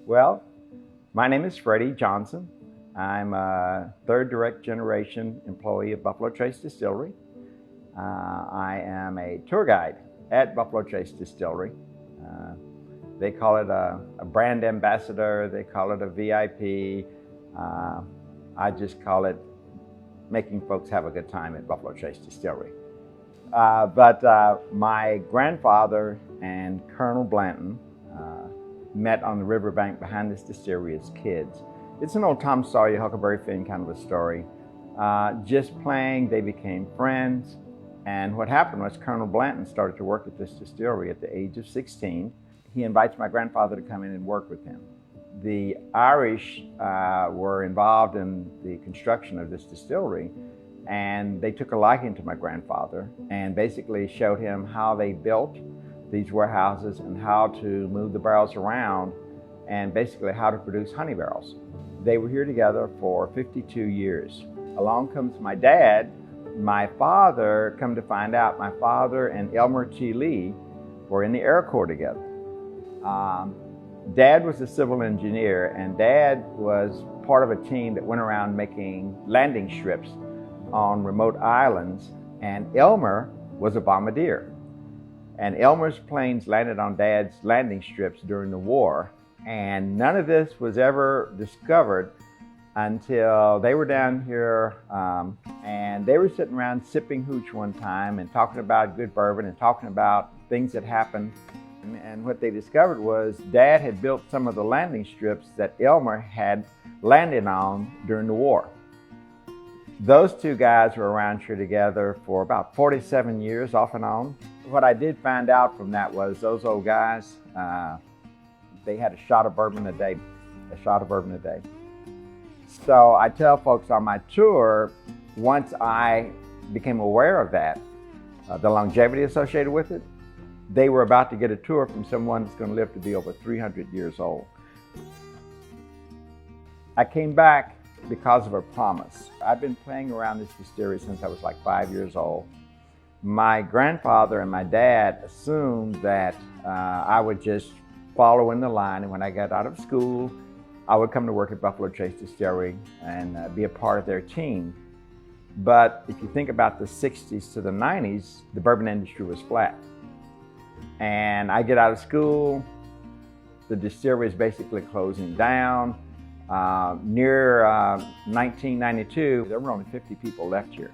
Well, my name is Freddie Johnson. I'm a third direct generation employee of Buffalo Trace Distillery. I am a tour guide at Buffalo Trace Distillery. They call it a brand ambassador, they call it a VIP. I just call it making folks have a good time at Buffalo Trace Distillery. But my grandfather and Colonel Blanton met on the riverbank behind this distillery as kids. It's an old Tom Sawyer, Huckleberry Finn kind of a story. Just playing, they became friends. And what happened was Colonel Blanton started to work at this distillery at the age of 16. He invites my grandfather to come in and work with him. The Irish were involved in the construction of this distillery, and they took a liking to my grandfather and basically showed him how they built these warehouses and how to move the barrels around and basically how to produce honey barrels. They were here together for 52 years. Along comes my dad. My father, come to find out, my father and Elmer T. Lee were in the Air Corps together. Dad was a civil engineer, and Dad was part of a team that went around making landing strips on remote islands, and Elmer was a bombardier. And Elmer's planes landed on Dad's landing strips during the war, and none of this was ever discovered until they were down here and they were sitting around sipping hooch one time and talking about good bourbon and talking about things that happened. And what they discovered was Dad had built some of the landing strips that Elmer had landed on during the war. Those two guys were around here together for about 47 years, off and on. What I did find out from that was those old guys, they had a shot of bourbon a day, So I tell folks on my tour, once I became aware of that, the longevity associated with it, they were about to get a tour from someone that's going to live to be over 300 years old. I came back because of a promise. I've been playing around this distillery since I was like 5 years old. My grandfather and my dad assumed that I would just follow in the line, and when I got out of school, I would come to work at Buffalo Trace Distillery and be a part of their team. But if you think about the 60s to the 90s, the bourbon industry was flat. And I get out of school, the distillery is basically closing down. Near 1992, there were only 50 people left here.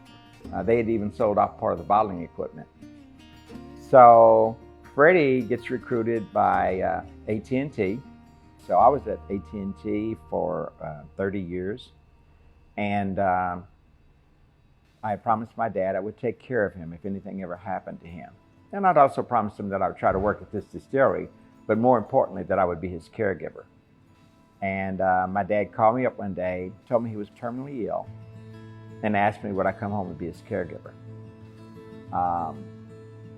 They had even sold off part of the bottling equipment. So Freddie gets recruited by AT&T. So I was at AT&T for 30 years. And I promised my dad I would take care of him if anything ever happened to him. And I'd also promised him that I would try to work at this distillery, but more importantly, that I would be his caregiver. And my dad called me up one day, told me he was terminally ill, and asked me would I come home and be his caregiver.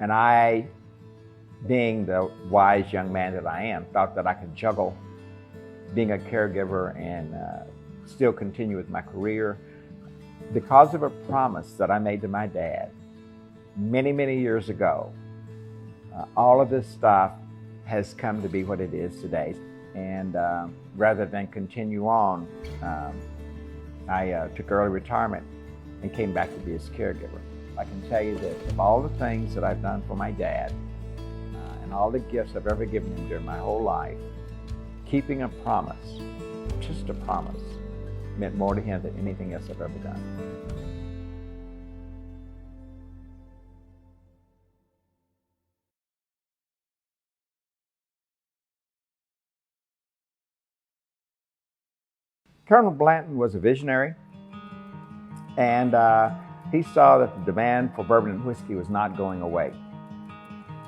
And I, being the wise young man that I am, thought that I could juggle being a caregiver and still continue with my career. Because of a promise that I made to my dad many, many years ago, all of this stuff has come to be what it is today. And rather than continue on, I took early retirement and came back to be his caregiver. I can tell you that of all the things that I've done for my dad and all the gifts I've ever given him during my whole life, keeping a promise, just a promise, meant more to him than anything else I've ever done. Colonel Blanton was a visionary, and he saw that the demand for bourbon and whiskey was not going away.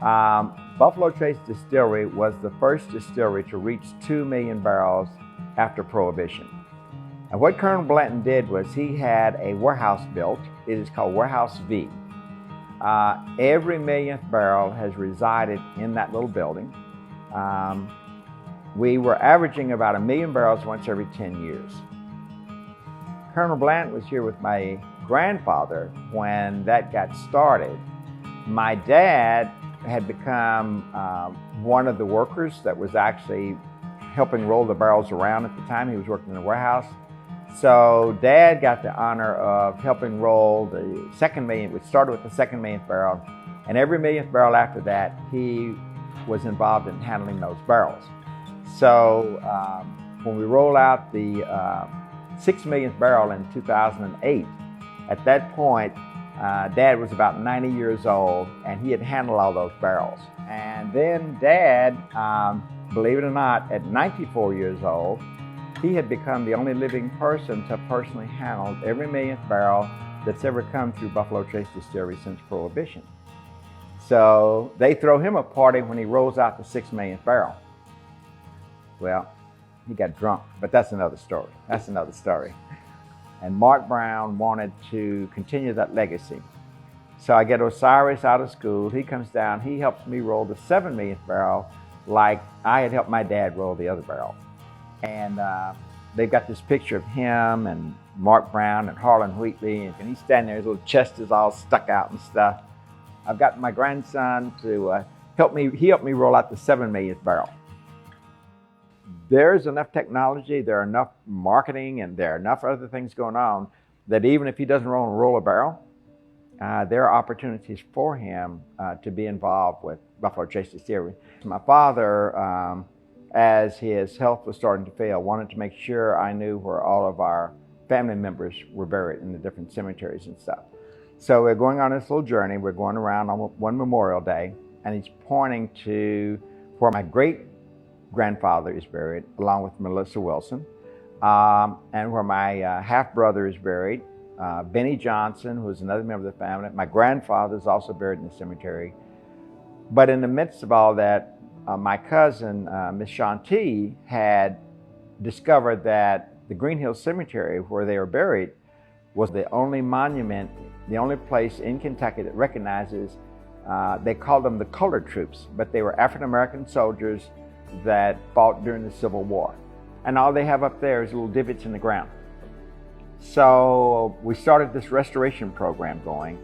Buffalo Trace Distillery was the first distillery to reach 2 million barrels after Prohibition. And what Colonel Blanton did was he had a warehouse built. It is called Warehouse V. Every millionth barrel has resided in that little building. We were averaging about 1 million barrels once every 10 years. Colonel Blanton was here with my grandfather when that got started. My dad had become one of the workers that was actually helping roll the barrels around at the time. He was working in the warehouse. So Dad got the honor of helping roll the second million. We started with the second millionth barrel, and every millionth barrel after that, he was involved in handling those barrels. So when we rolled out the 6 millionth barrel in 2008, at that point, Dad was about 90 years old, and he had handled all those barrels. And then Dad, believe it or not, at 94 years old, he had become the only living person to personally handle every millionth barrel that's ever come through Buffalo Trace Distillery since Prohibition. So they throw him a party when he rolls out the 6 millionth barrel. Well, he got drunk, but that's another story. That's another story. And Mark Brown wanted to continue that legacy. So I get Osiris out of school. He comes down. He helps me roll the 7 millionth barrel like I had helped my dad roll the other barrel. And they've got this picture of him and Mark Brown and Harlan Wheatley, and he's standing there, his little chest is all stuck out and stuff. I've got my grandson to help me, he helped me roll out the 7 millionth barrel. There's enough technology, there are enough marketing, and there are enough other things going on that even if he doesn't roll a barrel, there are opportunities for him to be involved with Buffalo Trace Distillery. My father, as his health was starting to fail, wanted to make sure I knew where all of our family members were buried in the different cemeteries and stuff. So we're going on this little journey. We're going around on one Memorial Day, and he's pointing to where my great-grandfather is buried, along with Melissa Wilson, and where my half-brother is buried, Benny Johnson, who is another member of the family. My grandfather is also buried in the cemetery. But in the midst of all that, my cousin, Miss Shanti, had discovered that the Green Hills Cemetery, where they were buried, was the only monument, the only place in Kentucky that recognizes, they called them the colored troops, but they were African-American soldiers that fought during the Civil War. And all they have up there is little divots in the ground. So we started this restoration program going,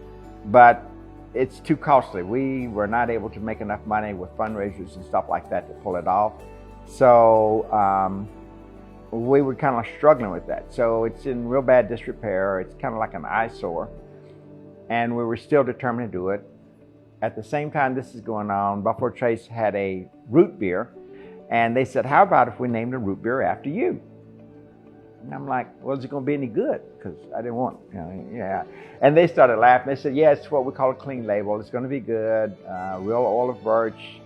but it's too costly. We were not able to make enough money with fundraisers and stuff like that to pull it off. So we were kind of struggling with that. So it's in real bad disrepair. It's kind of like an eyesore. And we were still determined to do it. At the same time this is going on, Buffalo Trace had a root beer. And they said, how about if we named a root beer after you? And I'm like, well, is it going to be any good? Because I didn't want, yeah. And they started laughing. They said, yeah, it's what we call a clean label. It's going to be good. Real olive birch,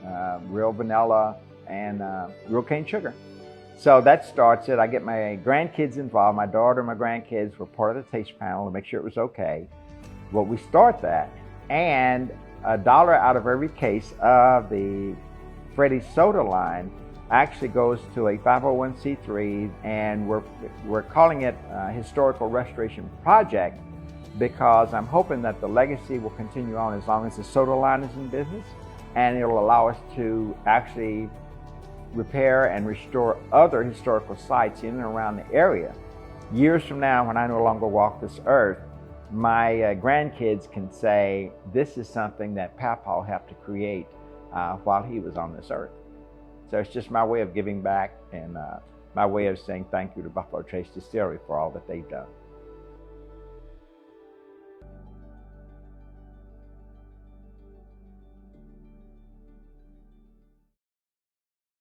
real vanilla, and real cane sugar. So that starts it. I get my grandkids involved. My daughter and my grandkids were part of the taste panel to make sure it was okay. Well, we start that. And $1 out of every case of the Freddie soda line actually goes to a 501c3, and we're calling it a historical restoration project because I'm hoping that the legacy will continue on as long as the soda line is in business, and it'll allow us to actually repair and restore other historical sites in and around the area. Years from now, when I no longer walk this earth, my grandkids can say, this is something that Papa helped to create while he was on this earth. So it's just my way of giving back and my way of saying thank you to Buffalo Trace Distillery for all that they've done.